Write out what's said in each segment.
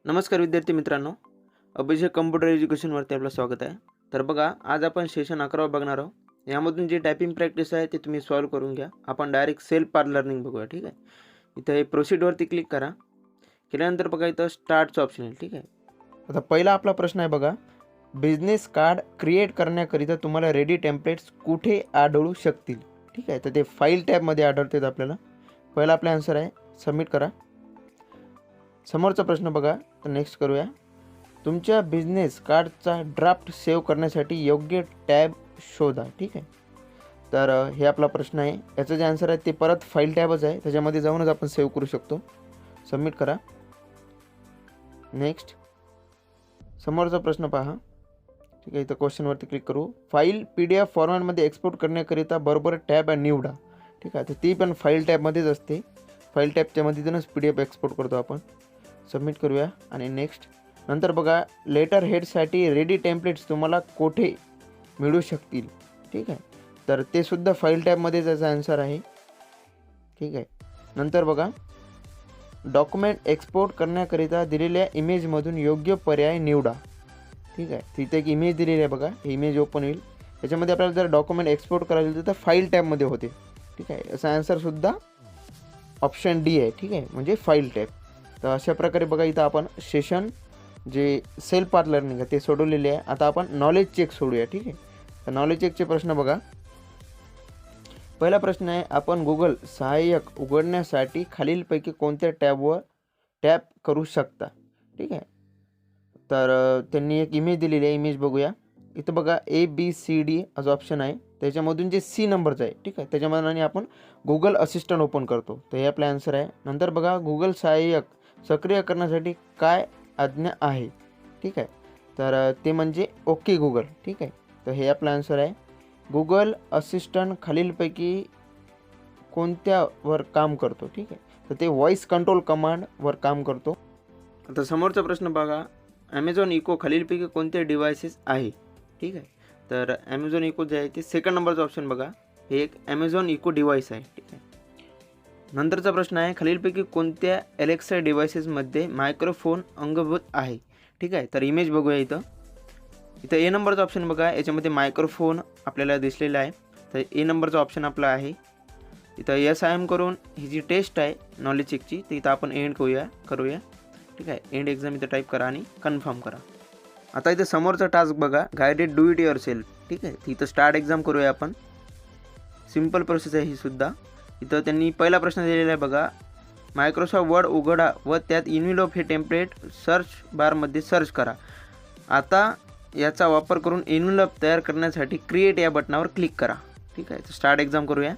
नमस्कार विद्यार्थी मित्रांनो, अभिषेक कम्प्युटर एज्युकेशनवरती आपलं स्वागत आहे. तर बघा, आज आपण सेशन 11 बघणार आहोत. यामधून जी टायपिंग प्रॅक्टिस आहे ती तुम्ही सॉल्व्ह करून घ्या. आपण डायरेक्ट सेल्फ पार्ट लर्निंग बघूया. ठीक आहे, इथं हे प्रोसीडवरती क्लिक करा. केल्यानंतर बघा इथं स्टार्टचं ऑप्शन आहे. ठीक आहे, आता पहिला आपला प्रश्न आहे बघा, बिझनेस कार्ड क्रिएट करण्याकरिता तुम्हाला रेडी टेम्पलेट्स कुठे आढळू शकतील. ठीक आहे, तर ते फाईल टॅबमध्ये आढळतात आपल्याला. पहिला आपला आन्सर आहे, सबमिट करा. समोरचा प्रश्न बघा, तर नेक्स्ट करूया. तुमच्या बिझनेस कार्डचा ड्राफ्ट सेव्ह करण्यासाठी योग्य टॅब शोधा. ठीक आहे, तर हे आपला प्रश्न आहे. याचं जे आन्सर आहे ते परत फाईल टॅबच आहे, त्याच्यामध्ये जाऊनच आपण सेव्ह करू शकतो. सबमिट करा. नेक्स्ट समोरचा प्रश्न पहा. ठीक आहे, इथं क्वेश्चनवरती क्लिक करू. फाईल PDF फॉर्मॅटमध्ये एक्सपोर्ट करण्याकरिता बरोबर टॅब निवडा. ठीक आहे, तर ती पण फाईल टॅबमध्येच असते. फाईल टॅबच्या मधूनच PDF एक्सपोर्ट करतो आपण. सबमिट करूया आणि नेक्स्ट. नंतर बघा, लेटर हेडसाठी रेडी टेम्पलेट्स तुम्हाला कुठे मिळू शकतील. ठीक आहे, तर ते सुद्धा फाईल टॅबमध्ये त्याचा आन्सर आहे. ठीक आहे, नंतर बघा, डॉक्युमेंट एक्सपोर्ट करण्याकरिता दिलेल्या इमेजमधून योग्य पर्याय निवडा. ठीक आहे, तिथे एक इमेज दिलेली आहे बघा, इमेज ओपन होईल. त्याच्यामध्ये आपल्याला जर डॉक्युमेंट एक्सपोर्ट करायचं तर फाईल टॅबमध्ये होते. ठीक आहे, याचा आन्सरसुद्धा ऑप्शन डी आहे. ठीक आहे, म्हणजे फाईल टॅब. तर अशा प्रकारे बघा, इथं आपण सेशन जे सेल्फ पार्ट लर्निंग आहे ते सोडवलेले आहे. आता आपण नॉलेज चेक सोडूया. ठीक आहे, तर नॉलेज चेकचे प्रश्न बघा. पहिला प्रश्न आहे, आपण गुगल सहाय्यक उघडण्यासाठी खालीलपैकी कोणत्या टॅबवर टॅप करू शकता. ठीक आहे, तर त्यांनी एक इमेज दिलेली आहे, इमेज बघूया. इथं बघा ABCD असं ऑप्शन आहे, त्याच्यामधून जे C नंबरचं आहे. ठीक आहे, त्याच्यामधून आपण गुगल असिस्टंट ओपन करतो. तर हे आपला आन्सर आहे. नंतर बघा, गुगल सहाय्यक सक्रिय करण्यासाठी काय आज्ञा आहे. ठीक आहे, तर ते म्हणजे ओके गुगल. ठीक आहे, तर हे आपला आन्सर आहे. गुगल असिस्टंट खालीलपैकी कोणत्यावर काम करतो. ठीक आहे, तर ते व्हॉइस कंट्रोल कमांडवर काम करतो. आता समोरचा प्रश्न बघा, ॲमेझॉन इको खालीलपैकी कोणते डिव्हायसेस आहे. ठीक आहे, तर ॲमेझॉन इको जे आहे ते सेकंड नंबरचं ऑप्शन बघा, हे एक ॲमेझॉन इको डिव्हाइस आहे. ठीक आहे, नंतरचा प्रश्न आहे, खालीलपैकी कोणत्या एलेक्सा डिव्हायसेसमध्ये मायक्रोफोन अंगभूत आहे. ठीक आहे, तर इमेज बघूया. इथं A नंबरचा ऑप्शन बघा, याच्यामध्ये मायक्रोफोन आपल्याला दिसलेला आहे. तर A नंबरचा ऑप्शन आपला आहे. इथं SIM करून ही जी टेस्ट आहे नॉलेज चेकची, तर इथं आपण एंड करूया. ठीक आहे, एंड एक्झाम इथं टाईप करा आणि कन्फर्म करा. आता इथं समोरचा टास्क बघा, guided do it your self. ठीक आहे, इथं स्टार्ट एक्झाम करूया आपण. सिम्पल प्रोसेस आहे ही सुद्धा. इथं त्यांनी पहिला प्रश्न दिलेला आहे बघा, मायक्रोसॉफ्ट वर्ड उघडा व त्यात इन्व्हलप हे टेम्पलेट सर्च बारमध्ये सर्च करा. आता याचा वापर करून इन्व्हलप तयार करण्यासाठी क्रिएट या बटनावर क्लिक करा. ठीक आहे, तर स्टार्ट एक्झाम करूया.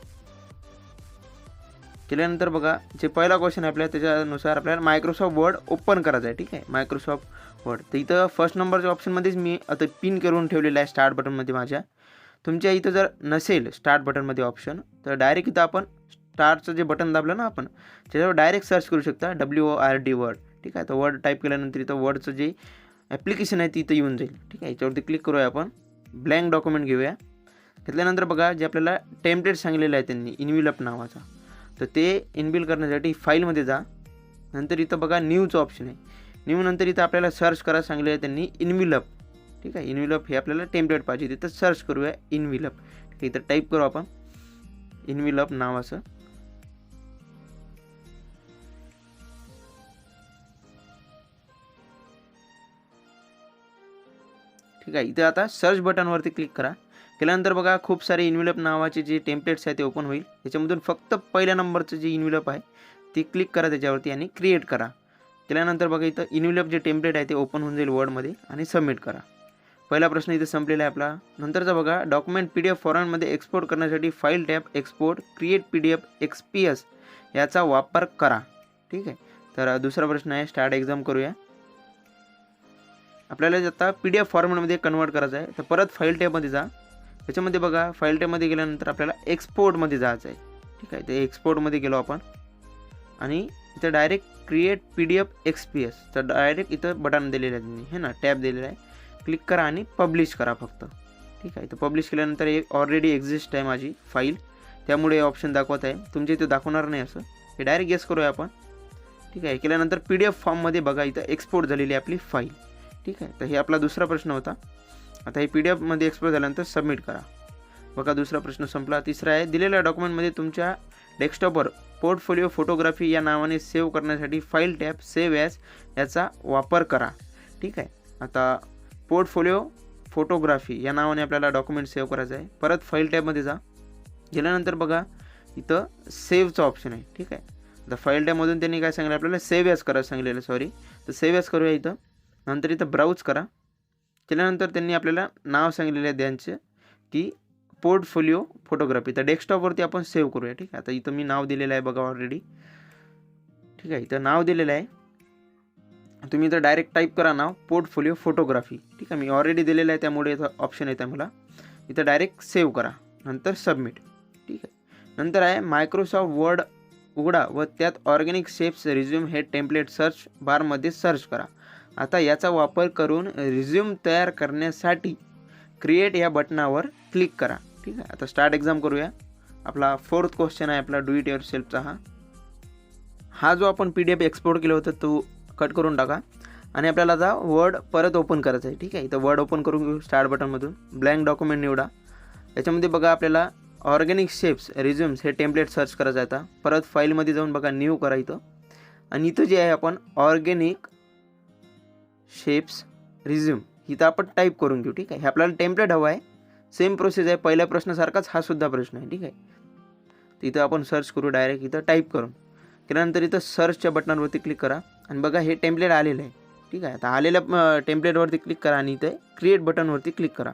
केल्यानंतर बघा, जे पहिला क्वेश्चन आहे आपल्याला त्याच्यानुसार आपल्याला मायक्रोसॉफ्ट वर्ड ओपन करायचं आहे. ठीक आहे, मायक्रोसॉफ्ट वर्ड. तर इथं फर्स्ट नंबरच्या ऑप्शनमध्येच मी आता पिन करून ठेवलेलं आहे स्टार्ट बटनमध्ये माझ्या. तुमच्या इथं जर नसेल स्टार्ट बटनमध्ये ऑप्शन, तर डायरेक्ट इथं आपण स्टार्टचं जे बटन दाबलं ना आपण, त्याच्यावर डायरेक्ट सर्च करू शकता WORD वर्ड. ठीक आहे, तर वर्ड टाईप केल्यानंतर इथं वर्डचं जे ॲप्लिकेशन आहे ती इथं येऊन जाईल. ठीक आहे, याच्यावरती क्लिक करूया आपण. ब्लँक डॉक्युमेंट घेऊया. घेतल्यानंतर बघा, जे आपल्याला टेम्पलेट सांगलेलं आहे त्यांनी इन्व्हलप नावाचा, तर ते इनबिल करण्यासाठी फाईलमध्ये जा. नंतर इथं बघा न्यूचं ऑप्शन आहे. न्यू नंतर इथं आपल्याला सर्च करायला सांगलेलं आहे त्यांनी इन्व्हलप. ठीक आहे, इन्व्हलप हे आपल्याला टेम्पलेट पाहिजे, तिथं सर्च करूया इन्व्हलप. ठीक आहे, इथं टाईप करू आपण इन्व्हलप नावाचं. ठीक आहे, इथं आता सर्च बटनवरती क्लिक करा. केल्यानंतर बघा, खूप सारे इन्व्हलप नावाचे जे टेम्पलेट्स आहेत ते ओपन होईल. त्याच्यामधून फक्त पहिल्या नंबरचं जे इन्व्हलप आहे ते क्लिक करा त्याच्यावरती आणि क्रिएट करा. केल्यानंतर बघा, इथं इन्व्हलप जे टेम्पलेट आहे ते ओपन होऊन जाईल वर्डमध्ये आणि सबमिट करा. पहिला प्रश्न इथं संपलेला आहे आपला. नंतरचा बघा, डॉक्युमेंट PDF फॉर्मॅटमध्ये एक्सपोर्ट करण्यासाठी file tab export create PDF XPS याचा वापर करा. ठीक आहे, तर दुसरा प्रश्न आहे, स्टार्ट एक्झाम करूया. आपल्याला आता PDF फॉर्मॅटमध्ये कन्वर्ट करायचं आहे, तर परत फाईल टॅबमध्ये जा. त्याच्यामध्ये बघा, फाईल टॅबमध्ये गेल्यानंतर आपल्याला एक्सपोर्टमध्ये जायचं आहे. ठीक आहे, ते एक्सपोर्टमध्ये गेलो आपण आणि इथं डायरेक्ट क्रिएट PDF XPS तर डायरेक्ट इथं बटन दिलेलं आहे त्यांनी, हे ना, टॅब दिलेला आहे. क्लिक करा आणि पब्लिश करा फक्त. ठीक आहे. तर पब्लिश केल्यानंतर एक ऑलरेडी एक्झिस्ट आहे माझी फाईल, त्यामुळे हे ऑप्शन दाखवत आहे. तुमच्या इथे दाखवणार नाही असं, हे डायरेक्ट गेस करूया आपण. ठीक आहे. केल्यानंतर PDF फॉर्ममध्ये बघा इथं एक्सपोर्ट झालेली आपली फाईल. ठीक आहे. तर हे आपला दुसरा प्रश्न होता. आता हे PDF मध्ये एक्सपोर्ट झाल्यानंतर सबमिट करा. बघा दुसरा प्रश्न संपला. तिसरा आहे, दिलेल्या डॉक्युमेंटमध्ये तुमच्या डेस्कटॉपवर पोर्टफोलिओ फोटोग्राफी या नावाने सेव्ह करण्यासाठी फाईल टॅब सेव्ह ॲज याचा वापर करा. ठीक आहे. आता पोर्टफोलिओ फोटोग्राफी या नावाने आपल्याला डॉक्युमेंट सेव्ह करायचं आहे. परत फाईल टॅबमध्ये जा. गेल्यानंतर बघा इथं सेव्हचा ऑप्शन आहे. ठीक आहे. आता फाईल टॅबमधून त्यांनी काय सांगितलं आपल्याला, सेव्ह ॲज करा सांगितलेलं, सॉरी. तर सेव्ह ॲज करूया इथं. नंतर इथं ब्राउज करा. केल्यानंतर त्यांनी आपल्याला नाव सांगितलेलं आहे त्यांचे की पोर्टफोलिओ फोटोग्राफी. तर डेस्कटॉपवरती आपण सेव्ह करूया. ठीक आहे. आता इथं मी नाव दिलेलं आहे बघा ऑलरेडी. ठीक आहे. इथं नाव दिलेलं आहे. तुम्ही इथं डायरेक्ट टाईप करा नाव पोर्टफोलिओ फोटोग्राफी. ठीक आहे. मी ऑलरेडी दिलेलं आहे त्यामुळे इथं ऑप्शन येतं मला. इथं डायरेक्ट सेव्ह करा, नंतर सबमिट. ठीक आहे. नंतर आहे मायक्रोसॉफ्ट वर्ड उघडा व त्यात ऑर्गॅनिक शेप्स रिझ्यूम हे टेम्पलेट सर्च बारमध्ये सर्च करा. आता याचा वापर करून रिझ्यूम तयार करण्यासाठी क्रिएट या बटनावर क्लिक करा. ठीक आहे. आता स्टार्ट एक्झाम करूया. आपला 4th क्वेश्चन आहे आपला डू इट युअर सेल्फचा. हा जो आपण PDF एक्सपोर्ट केला होता तो कट करून टाका आणि आपल्याला आता वर्ड परत ओपन करायचं आहे. ठीक आहे. इथं वर्ड ओपन करून घेऊ. स्टार्ट बटनमधून ब्लँक डॉक्युमेंट निवडा. याच्यामध्ये बघा आपल्याला ऑर्गॅनिक शेप्स रिझ्यूम्स हे टेम्पलेट सर्च करायचं आहे. आता परत फाईलमध्ये जाऊन बघा न्यू करा इथं, आणि इथं जे आहे आपण ऑर्गॅनिक शेप्स रिझ्यूम इथं आपण टाईप करून घेऊ. ठीक आहे. हे आपल्याला टेम्पलेट हवं आहे. सेम प्रोसेस आहे पहिल्या प्रश्नासारखाच हा सुद्धा प्रश्न आहे. ठीक आहे. तर इथं आपण सर्च करू डायरेक्ट इथं टाईप करून. केल्यानंतर इथं सर्चच्या बटनावरती क्लिक करा आणि बघा हे टेम्पलेट आलेलं आहे. ठीक आहे. आता आलेल्या टेम्पलेटवरती क्लिक करा आणि इथे क्रिएट बटनवरती क्लिक करा.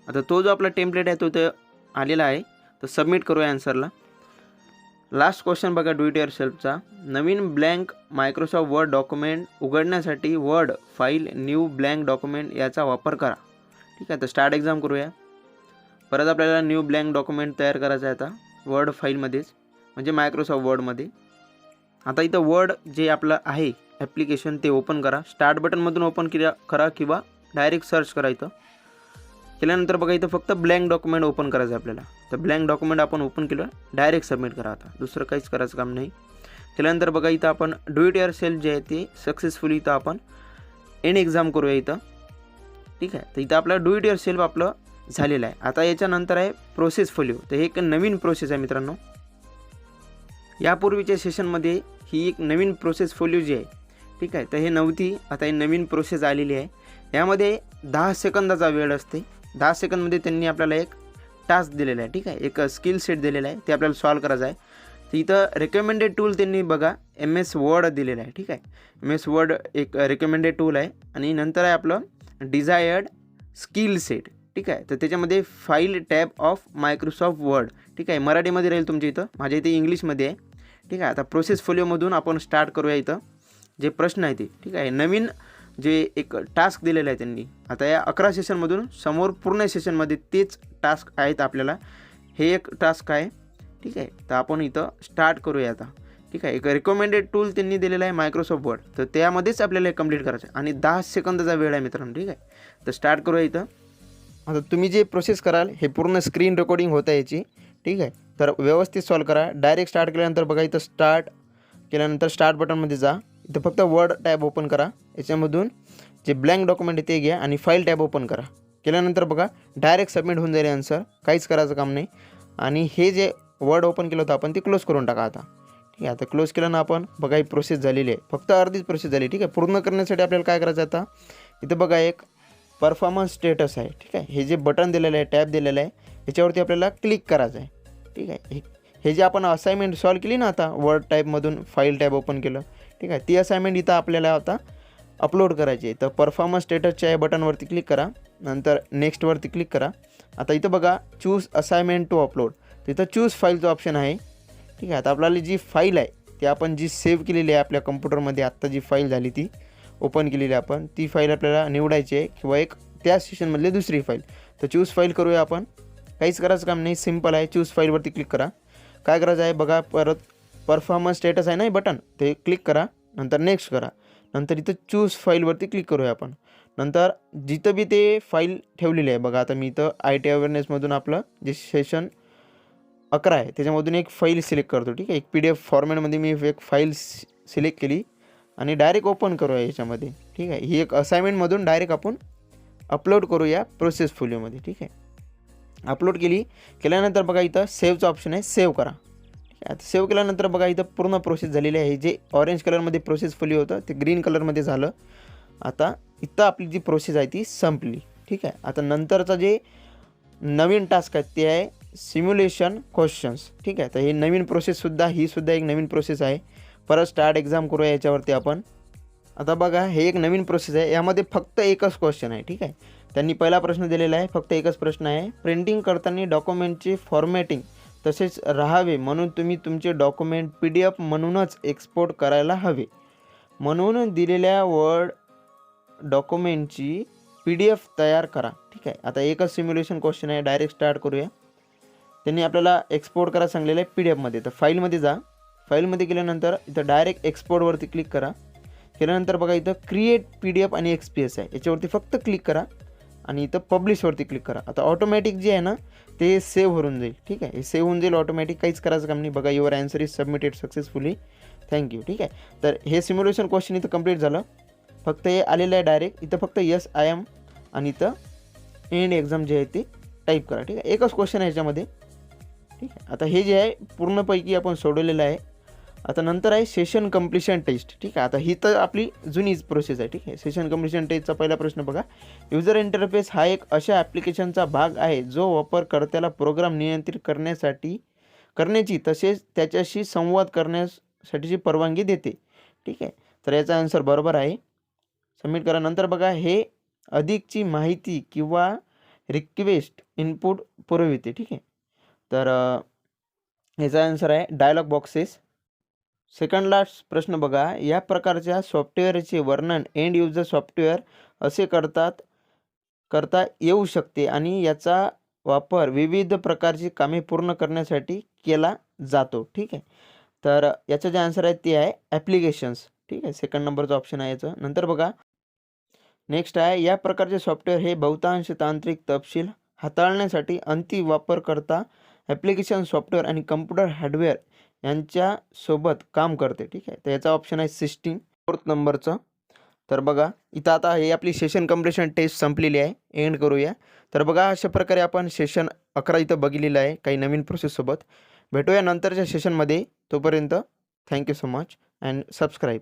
आता तो जो आपला टेम्पलेट आहे तो इथं आलेला आहे. तर सबमिट करूया आन्सरला. लास्ट क्वेश्चन बघा डू इट युअर सेल्फचा. नवीन ब्लँक मायक्रोसॉफ्ट वर्ड डॉक्युमेंट उघडण्यासाठी word file new blank document याचा वापर करा. ठीक आहे. तर स्टार्ट एक्झाम करूया. परत आपल्याला न्यू ब्लँक डॉक्युमेंट तयार करायचं आहे आता वर्ड फाईलमध्येच, म्हणजे मायक्रोसॉफ्ट वर्डमध्ये. आता इथं वर्ड जे आपलं आहे ॲप्लिकेशन ते ओपन करा. स्टार्ट बटनमधून ओपन करा किंवा डायरेक्ट सर्च करा. इथं केल्यानंतर बघा इथं फक्त ब्लँक डॉक्युमेंट ओपन करायचं आहे आपल्याला. तर ब्लँक डॉक्युमेंट आपण ओपन केलं, डायरेक्ट सबमिट करा. आता दुसरं काहीच करायचं काम नाही. केल्यानंतर बघा इथं आपण डू इट युअर सेल्फ जे आहे ते सक्सेसफुली इथं आपण एंड एक्झाम करूया इथं. ठीक आहे. तर इथं आपलं डू इट युअर सेल्फ आपलं झालेलं आहे. आता याच्यानंतर आहे प्रोसेस फोलिओ. तर हे एक नवीन प्रोसेस आहे मित्रांनो. यापूर्वीच्या सेशनमध्ये ही एक नवीन प्रोसेस फोलिओ जी आहे. ठीक आहे. तर हे नव्हती, आता ही नवीन प्रोसेस आलेली आहे. यामध्ये 10 सेकंदाचा वेळ असते. 10 सेकंदमध्ये त्यांनी आपल्याला एक टास्क दिलेला आहे. ठीक आहे. एक स्किल सेट दिलेला आहे, ते आपल्याला सॉल्व करायचं आहे. तर इथं रेकमेंडेड टूल त्यांनी बघा MS वर्ड दिलेलं आहे. ठीक आहे. MS वर्ड एक रेकमेंडेड टूल आहे. आणि नंतर आहे आपलं डिझायर्ड स्किल सेट. ठीक आहे. तर त्याच्यामध्ये file tab of Microsoft word. ठीक आहे. मराठीमध्ये राहील तुमच्या इथं, माझ्या इथे इंग्लिशमध्ये आहे. ठीक आहे. आता प्रोसेस फोलिओमधून आपण स्टार्ट करूया. इथं जे प्रश्न आहे ते, ठीक आहे, नवीन जे एक टास्क दिलेलं आहे त्यांनी. आता या 11 सेशनमधून समोर पूर्ण सेशनमध्ये तेच टास्क आहेत आपल्याला. हे एक टास्क आहे. ठीक आहे. तर आपण इथं स्टार्ट करूया आता. ठीक आहे. एक रिकमेंडेड टूल त्यांनी दिलेला आहे मायक्रोसॉफ्ट वर्ड, तर त्यामध्येच आपल्याला कंप्लीट करायचं आहे आणि 10 सेकंदाचा वेळ आहे मित्रांनो. ठीक आहे. तर स्टार्ट करूया इथं. आता तुम्ही जे प्रोसेस कराल हे पूर्ण स्क्रीन रेकॉर्डिंग होतं याची. ठीक आहे. तर व्यवस्थित सॉल्व करा. डायरेक्ट स्टार्ट केल्यानंतर बघा इथं स्टार्ट केल्यानंतर स्टार्ट बटनमध्ये जा. इथं फक्त वर्ड टॅब ओपन करा. याच्यामधून जे ब्लँक डॉक्युमेंट आहे ते घ्या आणि फाईल टॅब ओपन करा. केल्यानंतर बघा डायरेक्ट सबमिट होऊन जाईल आन्सर. काहीच करायचं काम नाही. आणि हे जे वर्ड ओपन केलं होतं आपण ते क्लोज करून टाका आता. ठीक आहे. आता क्लोज केलं ना आपण, बघा ही प्रोसेस झालेली आहे. फक्त अर्धीच प्रोसेस झाली. ठीक आहे. पूर्ण करण्यासाठी आपल्याला काय करायचं आता, इथं बघा एक परफॉर्मन्स स्टेटस आहे. ठीक आहे. हे जे बटन दिलेलं आहे, टॅब दिलेलं आहे, याच्यावरती आपल्याला क्लिक करायचं आहे. ठीक आहे. हे जे आपण असाइनमेंट सॉल्व केली ना आता वर्ड टाईपमधून फाईल टॅब ओपन केलं. ठीक आहे. ती असाइनमेंट इथं आपल्याला आता अपलोड करायची आहे. तर परफॉर्मन्स स्टेटसच्या या बटनवरती क्लिक करा. नंतर नेक्स्टवरती क्लिक करा. आता इथं बघा चूज असाइनमेंट टू अपलोड. तिथं चूज फाईलचं ऑप्शन आहे. ठीक आहे. आता आपल्याला जी फाईल आहे ती आपण जी सेव्ह केलेली आहे आपल्या कम्प्युटरमध्ये, आत्ता जी फाईल झाली ती ओपन केलेली आपण, ती फाईल आपल्याला निवडायची आहे किंवा एक त्या सेशनमधली दुसरी फाईल. तर चूज फाईल करूया आपण. काहीच करायचं काम नाही, सिम्पल आहे. चूज फाईलवरती क्लिक करा. काय करायचं आहे बघा, परत परफॉर्मन्स स्टेटस आहे ना बटन, ते क्लिक करा. नंतर नेक्स्ट करा. नंतर इथं चूज फाईलवरती क्लिक करूया आपण. नंतर जिथं बी ते फाईल ठेवलेली आहे बघा, आता मी इथं IT अवेअरनेसमधून आपलं जे सेशन 11 आहे त्याच्यामधून एक फाईल सिलेक्ट करतो. ठीक आहे, एक PDF फॉर्मॅटमध्ये मी एक फाईल सिलेक्ट केली आणि डायरेक्ट ओपन करूया याच्यामध्ये. ठीक आहे, ही एक असाइनमेंटमधून डायरेक्ट आपण अपलोड करूया प्रोसेस फोलिओमध्ये. ठीक आहे, अपलोड केल्यानंतर बघा इथं सेव्हचं ऑप्शन आहे, सेव्ह करा. ठीक आहे, आता सेव्ह केल्यानंतर बघा इथं पूर्ण प्रोसेस झालेली आहे. जे ऑरेंज कलरमध्ये प्रोसेस फोलिओ होतं ते ग्रीन कलरमध्ये झालं. आता इथं आपली जी प्रोसेस आहे ती संपली. ठीक आहे, आता नंतरचा जे नवीन टास्क आहे ते आहे सिम्युलेशन क्वेश्चन्स. ठीक आहे, तर हे नवीन प्रोसेससुद्धा ही सुद्धा एक नवीन प्रोसेस आहे. परत स्टार्ट एक्झाम करूया याच्यावरती आपण. आता बघा हे एक नवीन प्रोसेस आहे, यामध्ये फक्त एकच क्वेश्चन आहे. ठीक आहे, त्यांनी पहिला प्रश्न दिलेला आहे, फक्त एकच प्रश्न आहे. प्रिंटिंग करताना डॉक्युमेंटचे फॉर्मॅटिंग तसेच राहावे म्हणून तुम्ही तुमचे डॉक्युमेंट PDF म्हणूनच एक्सपोर्ट करायला हवे. म्हणून दिलेल्या वर्ड डॉक्युमेंटची PDF तयार करा. ठीक आहे, आता एकच सिम्युलेशन क्वेश्चन आहे, डायरेक्ट स्टार्ट करूया. त्यांनी आपल्याला एक्सपोर्ट करायला सांगलेलं आहे PDF मध्ये. तर फाईलमध्ये जा, फाईलमध्ये गेल्यानंतर इथं डायरेक्ट एक्सपोर्टवरती क्लिक करा. केल्यानंतर बघा इथं क्रिएट PDF आणि XPS आहे, याच्यावरती फक्त क्लिक करा आणि इथं पब्लिशवरती क्लिक करा. आता ऑटोमॅटिक जे आहे ना ते सेव्ह होऊन जाईल. ठीक आहे, हे सेव्ह होऊन जाईल ऑटोमॅटिक, काहीच करायचं काम नाही. बघा your answer is submitted successfully, thank you. ठीक आहे, तर हे सिम्युलेशन क्वेश्चन इथं कंप्लीट झालं. फक्त हे आलेलं आहे डायरेक्ट, इथं फक्त यस आय एम आणि इथं एंड एक्झाम जे आहे ते टाईप करा. ठीक आहे, एकच क्वेश्चन आहे याच्यामध्ये. ठीक आहे, आता हे जे आहे पूर्णपैकी आपण सोडवलेलं आहे. आता नंतर आहे सेशन कम्प्लिशन टेस्ट. ठीक आहे, आता ही तर आपली जुनीच प्रोसेस आहे. ठीक आहे, सेशन कम्प्लिशन टेस्टचा पहिला प्रश्न बघा, युजर इंटरफेस हा एक अशा ॲप्लिकेशनचा भाग आहे जो वापरकर्त्याला प्रोग्राम नियंत्रित करण्याची तसेच त्याच्याशी संवाद करण्यासाठीची परवानगी देते. ठीक आहे, तर याचा आन्सर बरोबर आहे. सबमिट करा. नंतर बघा हे अधिकची माहिती किंवा रिक्वेस्ट इनपुट पुरविते. ठीक आहे, तर याचा आन्सर आहे डायलॉग बॉक्सेस. सेकंड लास्ट प्रश्न बघा, या प्रकारच्या सॉफ्टवेअरचे वर्णन एंड युजर सॉफ्टवेअर असे करता येऊ शकते आणि याचा वापर विविध प्रकारची कामे पूर्ण करण्यासाठी केला जातो. ठीक आहे, तर याचं जे आन्सर आहे ते आहे ॲप्लिकेशन्स. ठीक आहे, सेकंड नंबरचं ऑप्शन आहे याचं. नंतर बघा नेक्स्ट आहे, या प्रकारचे सॉफ्टवेअर हे बहुतांश तांत्रिक तपशील हाताळण्यासाठी अंतिम वापरकर्ता ॲप्लिकेशन सॉफ्टवेअर आणि कम्प्युटर हार्डवेअर यांच्यासोबत काम करते. ठीक आहे, तर याचा ऑप्शन आहे 16 फोर्थ नंबरचं. तर बघा इथं आता हे आपली सेशन कम्प्लिशन टेस्ट संपलेली आहे, एंड करूया. तर बघा अशा प्रकारे आपण सेशन 11 इथं बघितलेलं आहे काही नवीन प्रोसेससोबत. भेटूया नंतरच्या सेशनमध्ये. तोपर्यंत thank you so much and subscribe.